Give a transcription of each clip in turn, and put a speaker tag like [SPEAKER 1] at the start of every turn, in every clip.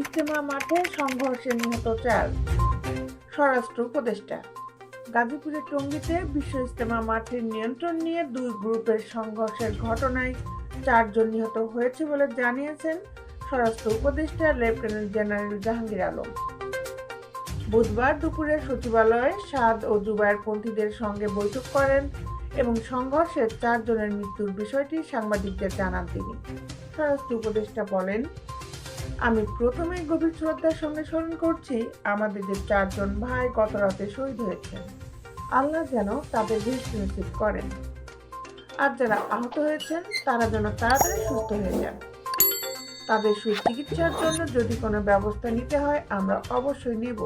[SPEAKER 1] ইজতেমা মাঠে সংঘর্ষে নিহত 4 স্বরাষ্ট্র উপদেষ্টা। গাজীপুরের টঙ্গীতে বিশ্ব ইজতেমা মাঠের নিয়ন্ত্রণ নিয়ে 2 গ্রুপের সংঘর্ষের ঘটনায় 4 জন নিহত হয়েছে বলে জানিয়েছেন স্বরাষ্ট্র উপদেষ্টা লেফটেন্যান্ট জেনারেল জাহাঙ্গীর আলম। বুধবার দুপুরে সচিবালয়ে সাদ ও জুবায়েরপন্থীদের সঙ্গে বৈঠক করেন এবং সংঘর্ষে 4 জনের মৃত্যুর বিষয়টি সাংবাদিকদের জানান তিনি। স্বরাষ্ট্র উপদেষ্টা বলেন, আমি প্রথমেই গভীর শ্রদ্ধার সঙ্গে স্মরণ করছি আমাদের যে 4 জন ভাই গত রাতে শহীদ হয়েছেন। আল্লাহ যেন তাদের দৃষ্টি নসিব করেন। আর যারা আহত হয়েছেন তারা যেন তাড়াতাড়ি সুস্থ হয়ে যান। তাদের সুচিকিৎসার জন্য যদি কোনো ব্যবস্থা নিতে হয় আমরা অবশ্যই নেব।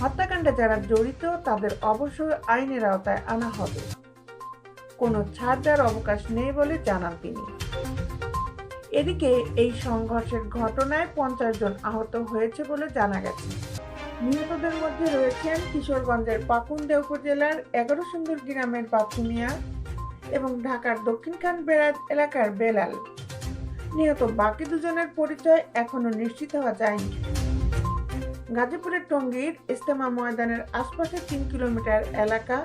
[SPEAKER 1] হত্যাকাণ্ডে যারা জড়িত তাদের অবশ্যই আইনের আওতায় আনা হবে। কোনো ছাড় দেওয়ার অবকাশ নেই বলে জানান তিনি। এদিকে এই সংঘর্ষের ঘটনায় 50 জন আহত হয়েছে বলে জানা গেছে। নিহতদের মধ্যে রয়েছেন কিশোরগঞ্জের পাকুন্ডা উপজেলার 11 সুন্দর গ্রামের বাচ্চু মিয়া এবং ঢাকার দক্ষিণখান বেড়াত এলাকার বেলাল। নিহত বাকি 2 জনের পরিচয় এখনো নিশ্চিত হওয়া যায়নি। গাজীপুরের টঙ্গীর ইজতেমা ময়দানের আশপাশে 3 কিলোমিটার এলাকা,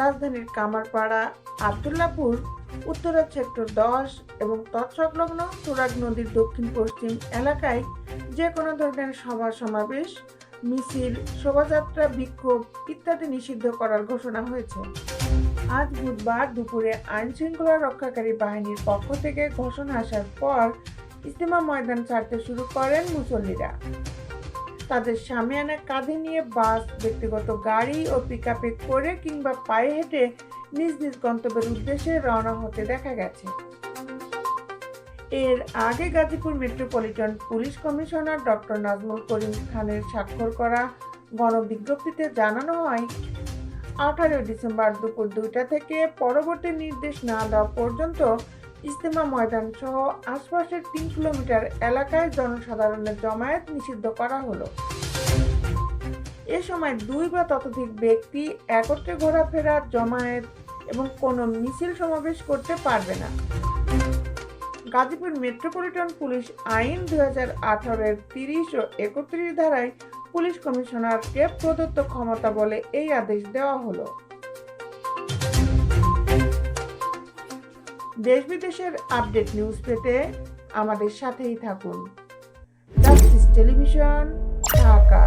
[SPEAKER 1] রাজধানীর কামারপাড়া, আবদুল্লাপুর, উত্তরা সেক্টর 10 এবং তৎসংলগ্ন তুরাগ নদীর দক্ষিণ পশ্চিম এলাকায় যে কোনো ধরনের সভা সমাবেশ, মিছিল, শোভাযাত্রা, বিক্ষোভ ইত্যাদি নিষিদ্ধ করার ঘোষণা হয়েছে। আজ বুধবার দুপুরে আইন শৃঙ্খলা রক্ষাকারী বাহিনীর পক্ষ থেকে ঘোষণা আসার পর ইজতেমা ময়দান ছাড়তে শুরু করেন মুসল্লিরা। তাদের শামিয়ানা কাঁধে নিয়ে বাস, ব্যক্তিগত গাড়ি ও পিকআপে করে কিংবা পায়ে হেঁটে নিজ নিজ গন্তব্যের উদ্দেশ্যে রওনা হতে দেখা গেছে। এর আগে Gazipur metropolitan police commissioner doctor Nazmul Karim খানের স্বাক্ষর করা গণবিজ্ঞপ্তিতে জানানো হয়, 18 ডিসেম্বর দুপুর 2টা থেকে পরবর্তী নির্দেশ না দেওয়া পর্যন্ত ইজতেমা ময়দান সহ আশপাশের 3 কিলোমিটার এলাকায় জনসাধারণের জমায়েত নিষিদ্ধ করা হলো। এ সময় 2 বা ততোধিক ব্যক্তি একত্রে ঘোরাফেরা, জমায়েত এবং কোনো মিছিল সমাবেশ করতে পারবে না। গাজীপুর মেট্রোপলিটন পুলিশ আইন 2018 এর 30 ও 31 ধারায় পুলিশ কমিশনারকে প্রদত্ত ক্ষমতা বলে এই আদেশ দেওয়া হলো। দেশ বিদেশের আপডেট নিউজ পেতে আমাদের সাথেই থাকুন। Justice television, Dhaka.